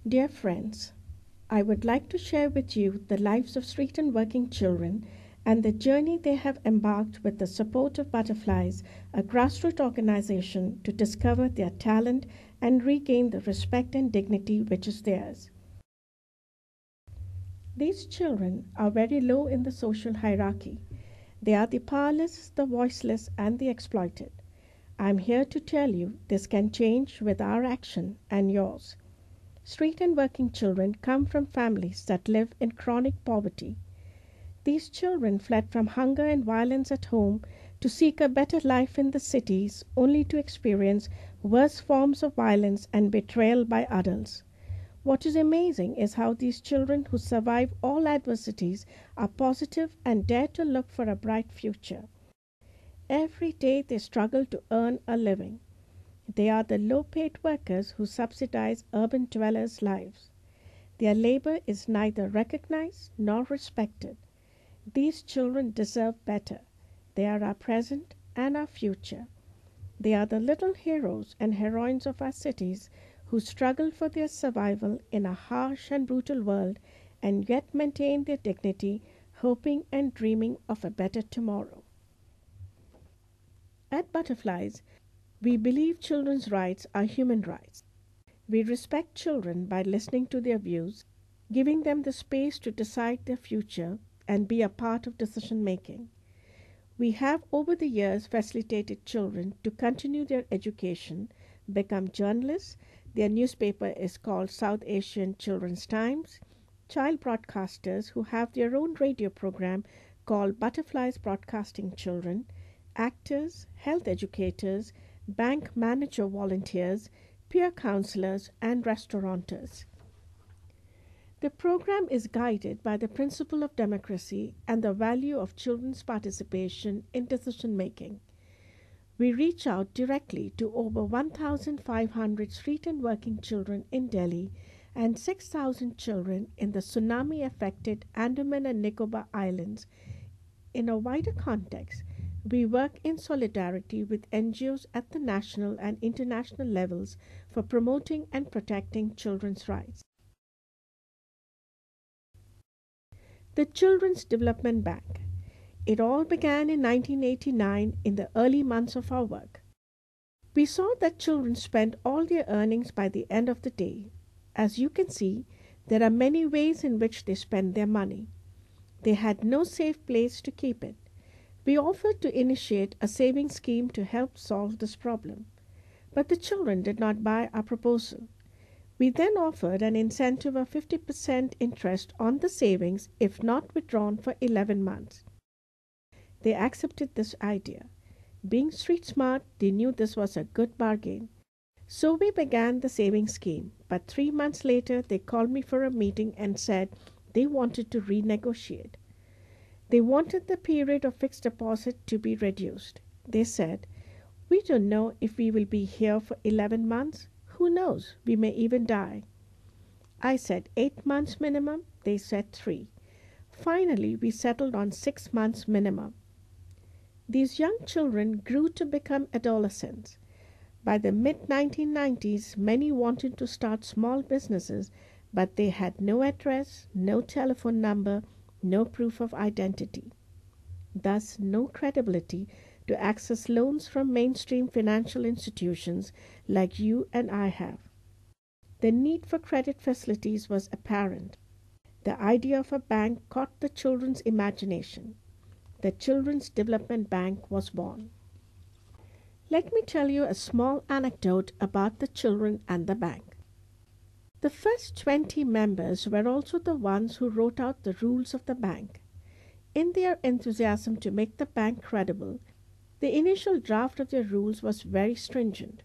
Dear friends, I would like to share with you the lives of street and working children and the journey they have embarked with the support of Butterflies, a grassroots organization to discover their talent and regain the respect and dignity which is theirs. These children are very low in the social hierarchy. They are the powerless, the voiceless, and the exploited. I am here to tell you this can change with our action and yours. Street and working children come from families that live in chronic poverty. These children fled from hunger and violence at home to seek a better life in the cities, only to experience worse forms of violence and betrayal by adults. What is amazing is how these children who survive all adversities are positive and dare to look for a bright future. Every day they struggle to earn a living. They are the low paid workers who subsidize urban dwellers' lives. Their labor is neither recognized nor respected. These children deserve better. They are our present and our future. They are the little heroes and heroines of our cities who struggle for their survival in a harsh and brutal world and yet maintain their dignity, hoping and dreaming of a better tomorrow. At Butterflies, we believe children's rights are human rights. We respect children by listening to their views, giving them the space to decide their future and be a part of decision making. We have over the years facilitated children to continue their education, become journalists. Their newspaper is called South Asian Children's Times, child broadcasters who have their own radio program called Butterflies Broadcasting Children, actors, health educators, bank manager volunteers, peer counselors, and restaurateurs. The program is guided by the principle of democracy and the value of children's participation in decision making. We reach out directly to over 1,500 street and working children in Delhi and 6,000 children in the tsunami affected Andaman and Nicobar Islands. In a wider context, we work in solidarity with NGOs at the national and international levels for promoting and protecting children's rights. The Children's Development Bank. It all began in 1989 in the early months of our work. We saw that children spent all their earnings by the end of the day. As you can see, there are many ways in which they spend their money. They had no safe place to keep it. We offered to initiate a saving scheme to help solve this problem. But the children did not buy our proposal. We then offered an incentive of 50% interest on the savings if not withdrawn for 11 months. They accepted this idea. Being street smart, they knew this was a good bargain. So we began the savings scheme, but 3 months later they called me for a meeting and said they wanted to renegotiate. They wanted the period of fixed deposit to be reduced. They said, "We don't know if we will be here for 11 months. Who knows? We may even die." I said 8 months minimum. They said 3. Finally, we settled on 6 months minimum. These young children grew to become adolescents. By the mid-1990s, many wanted to start small businesses, but they had no address, no telephone number, no proof of identity. Thus, no credibility to access loans from mainstream financial institutions like you and I have. The need for credit facilities was apparent. The idea of a bank caught the children's imagination. The Children's Development Bank was born. Let me tell you a small anecdote about the children and the bank. The first 20 members were also the ones who wrote out the rules of the bank. In their enthusiasm to make the bank credible, the initial draft of their rules was very stringent.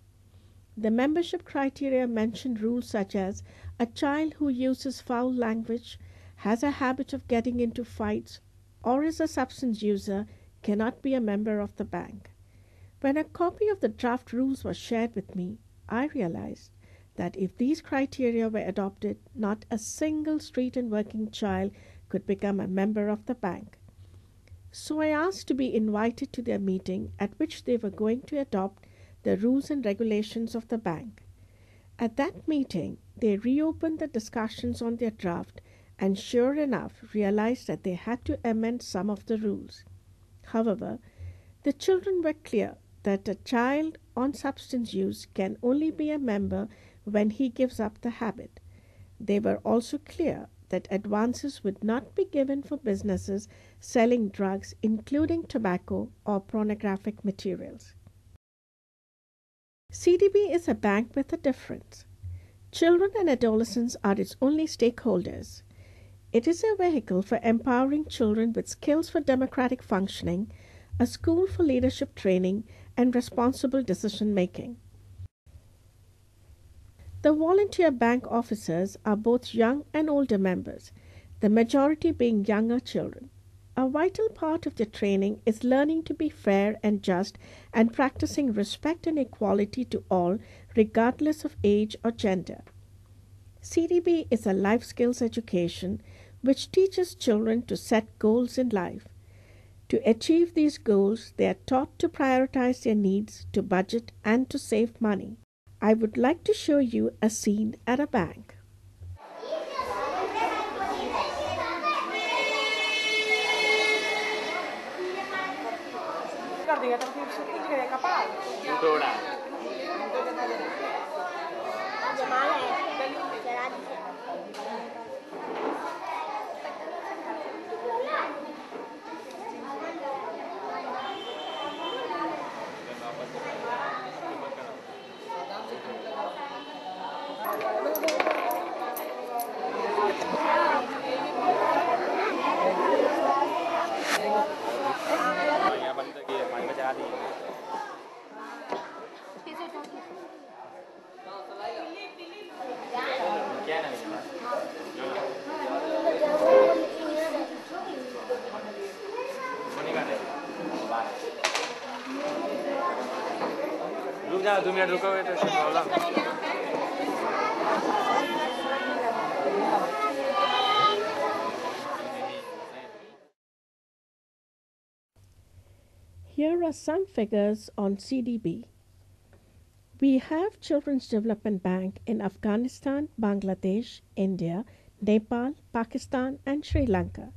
The membership criteria mentioned rules such as a child who uses foul language, has a habit of getting into fights, or is a substance user cannot be a member of the bank. When a copy of the draft rules was shared with me, I realized that if these criteria were adopted, not a single street and working child could become a member of the bank. So I asked to be invited to their meeting at which they were going to adopt the rules and regulations of the bank. At that meeting, they reopened the discussions on their draft and sure enough realized that they had to amend some of the rules. However, the children were clear that a child on substance use can only be a member when he gives up the habit. They were also clear that advances would not be given for businesses selling drugs, including tobacco or pornographic materials. CDB is a bank with a difference. Children and adolescents are its only stakeholders. It is a vehicle for empowering children with skills for democratic functioning, a school for leadership training, and responsible decision making. The volunteer bank officers are both young and older members, the majority being younger children. A vital part of their training is learning to be fair and just and practicing respect and equality to all, regardless of age or gender. CDB is a life skills education which teaches children to set goals in life. To achieve these goals, they are taught to prioritize their needs, to budget, and to save money. I would like to show you a scene at a bank. रुक जाओ 2 minute रुकोगे तो इससे problem. Here are some figures on CDB. We have Children's Development Bank in Afghanistan, Bangladesh, India, Nepal, Pakistan, and Sri Lanka.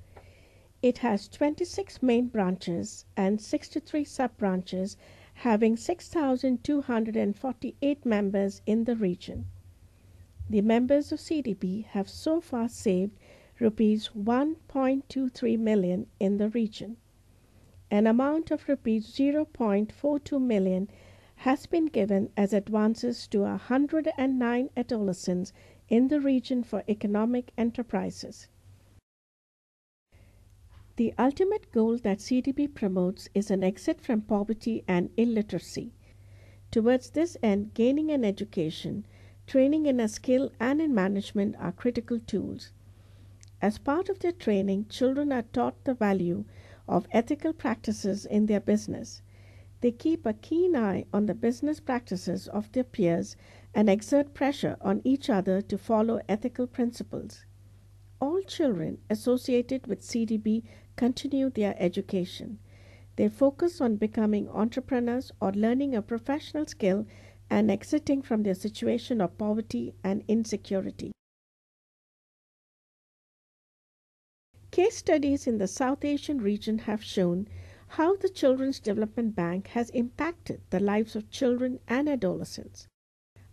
It has 26 main branches and 63 sub-branches, having 6,248 members in the region. The members of CDB have so far saved rupees 1.23 million in the region. An amount of rupees 0.42 million has been given as advances to 109 adolescents in the region for economic enterprises. The ultimate goal that CDB promotes is an exit from poverty and illiteracy. Towards this end, gaining an education, training in a skill and in management are critical tools. As part of their training, children are taught the value of ethical practices in their business. They keep a keen eye on the business practices of their peers and exert pressure on each other to follow ethical principles. All children associated with CDB continue their education. They focus on becoming entrepreneurs or learning a professional skill and exiting from their situation of poverty and insecurity. Case studies in the South Asian region have shown how the Children's Development Bank has impacted the lives of children and adolescents.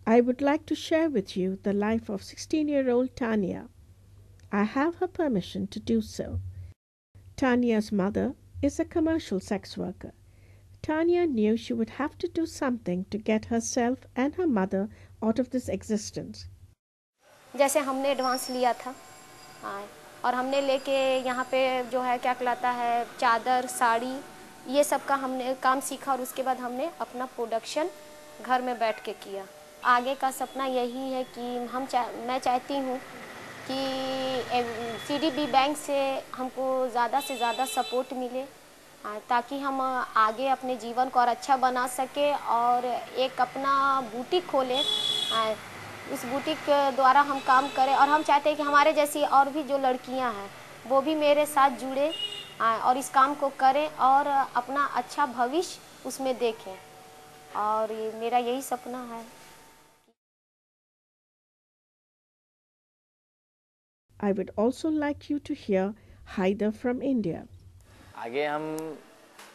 I would like to share with you the life of 16-year-old Tanya. I have her permission to do so. Tanya's mother is a commercial sex worker. Tanya knew she would have to do something to get herself and her mother out of this existence. जैसे हमने advance लिया था और हमने लेके यहाँ पे जो है क्या कहलाता है चादर साड़ी ये सब का हमने काम सीखा और उसके बाद हमने अपना प्रोडक्शन घर में बैठ के किया। आगे का सपना यही है कि मैं चाहती हूँ कि CDB बैंक से हमको ज़्यादा से ज़्यादा सपोर्ट मिले ताकि हम आगे अपने जीवन को और अच्छा बना सके और एक अपना बुटीक खोलें। इस बुटीक द्वारा हम काम करें और हम चाहते हैं कि हमारे जैसी और भी जो लड़कियां हैं वो भी मेरे साथ जुड़े और इस काम को करें और अपना अच्छा भविष्य उसमें देखें और मेरा यही सपना है। I would also like you to hear Haider from India. आगे हम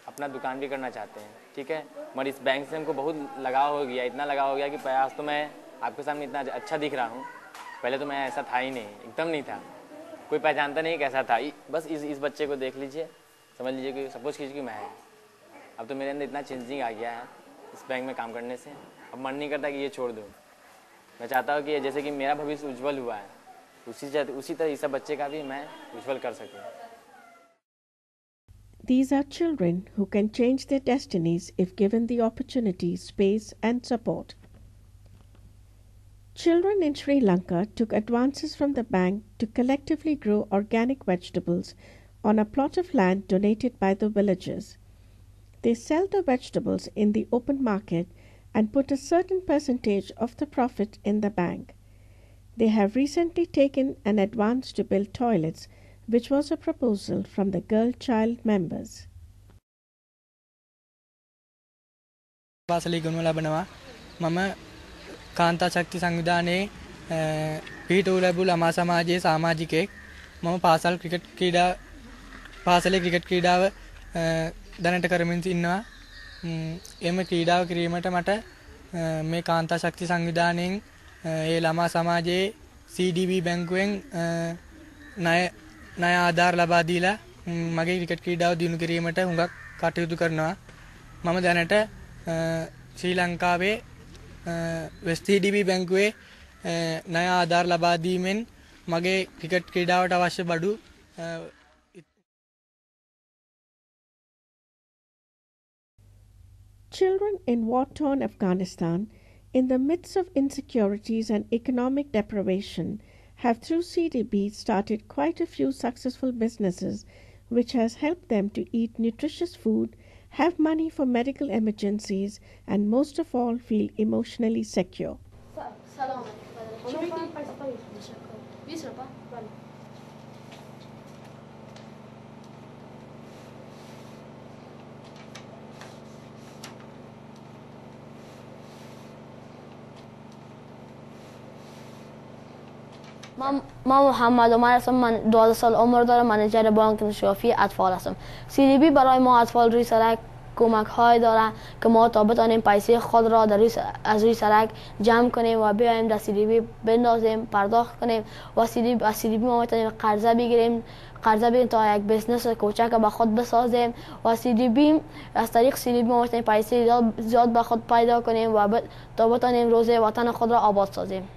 अपना दुकान भी करना चाहते हैं, ठीक है, मगर इस बैंक से हमको बहुत लगाव हो गया, इतना लगाव हो गया कि आज तो मैं आपके सामने इतना अच्छा दिख रहा हूँ, पहले तो मैं ऐसा था ही नहीं, एकदम नहीं था, कोई पहचानता नहीं कैसा था। बस इस बच्चे को देख लीजिए, समझ लीजिए कि सपोज कीजिए कि मैं है, अब तो मेरे अंदर इतना चेंजिंग आ गया है इस बैंक में काम करने से, अब मन नहीं करता कि ये छोड़ दूँ। मैं चाहता हूँ कि जैसे कि मेरा भविष्य उज्जवल हुआ है, उसी तरह इस बच्चे का भी मैं उज्जवल कर सकूँ। These are children who can change their destinies if given the opportunity, space, and support. Children in Sri Lanka took advances from the bank to collectively grow organic vegetables on a plot of land donated by the villagers. They sell the vegetables in the open market and put a certain percentage of the profit in the bank. They have recently taken an advance to build toilets, which was a proposal from the girl child members. පාසලේ ගුණ ලබනවා මම කාන්තා ශක්ති සංවිධානයේ පිහිටු ලැබූ ළමා සමාජයේ සමාජිකයෙක් මම පාසල් පාසලේ ක්‍රිකට් ක්‍රීඩාව දැනට කරමින් ඉන්නවා එම ක්‍රීඩාව කිරීමට මට මේ කාන්තා ශක්ති සංවිධානයෙන් ඒ ළමා සමාජයේ CDB බැංකුවෙන් ණය ආධාර ලබා දීලා මගේ ක්‍රිකට් ක්‍රීඩාව දියුණු කිරීමට හුඟක් කටයුතු කරනවා මම දැනට ශ්‍රී ලංකාවේ CDB බැංකුවේ ණය ආධාර ලබා දීමෙන් මගේ ක්‍රිකට් ක්‍රීඩාවට අවශ්‍ය බඩු Children in war-torn Afghanistan, in the midst of insecurities and economic deprivation, have through CDB started quite a few successful businesses which has helped them to eat nutritious food, have money for medical emergencies, and most of all feel emotionally secure. ما محمد عمر هستم. من 12 سال عمر دارم. منیجر بانک انشافی اطفال هستم. CDB برای ما اطفال روی سرک کمک های داره که ما تا بتانیم پیسه خود را از روی سرک جمع کنیم و بیایم در CDB بندازیم، پرداخت کنیم و CDB ما میتونیم قرضه بگیریم تا یک بزنس کوچک به خود بسازیم و CDB از طریق CDB ما میتونیم پیسه زیاد به خود پیدا کنیم و تا بتانیم روزی وطن خود را آباد سازیم.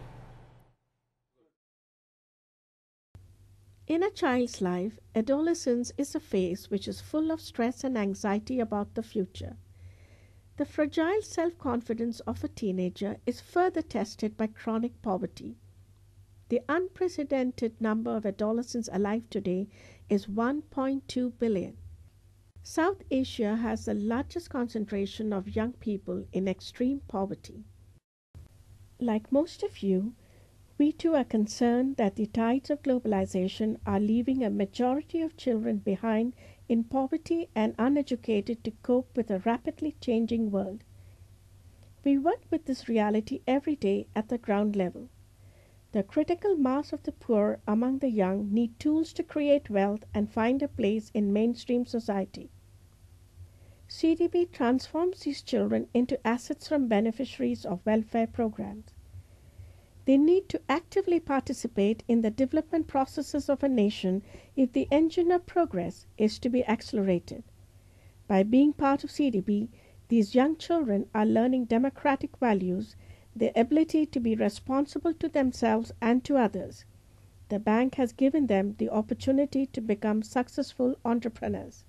In a child's life, adolescence is a phase which is full of stress and anxiety about the future. The fragile self-confidence of a teenager is further tested by chronic poverty. The unprecedented number of adolescents alive today is 1.2 billion. South Asia has the largest concentration of young people in extreme poverty. Like most of you, we too are concerned that the tides of globalization are leaving a majority of children behind in poverty and uneducated to cope with a rapidly changing world. We work with this reality every day at the ground level. The critical mass of the poor among the young need tools to create wealth and find a place in mainstream society. CDB transforms these children into assets from beneficiaries of welfare programs. They need to actively participate in the development processes of a nation if the engine of progress is to be accelerated. By being part of CDB, these young children are learning democratic values, the ability to be responsible to themselves and to others. The bank has given them the opportunity to become successful entrepreneurs.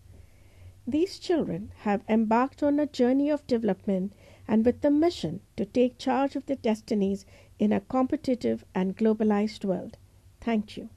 These children have embarked on a journey of development and with the mission to take charge of their destinies in a competitive and globalized world. Thank you.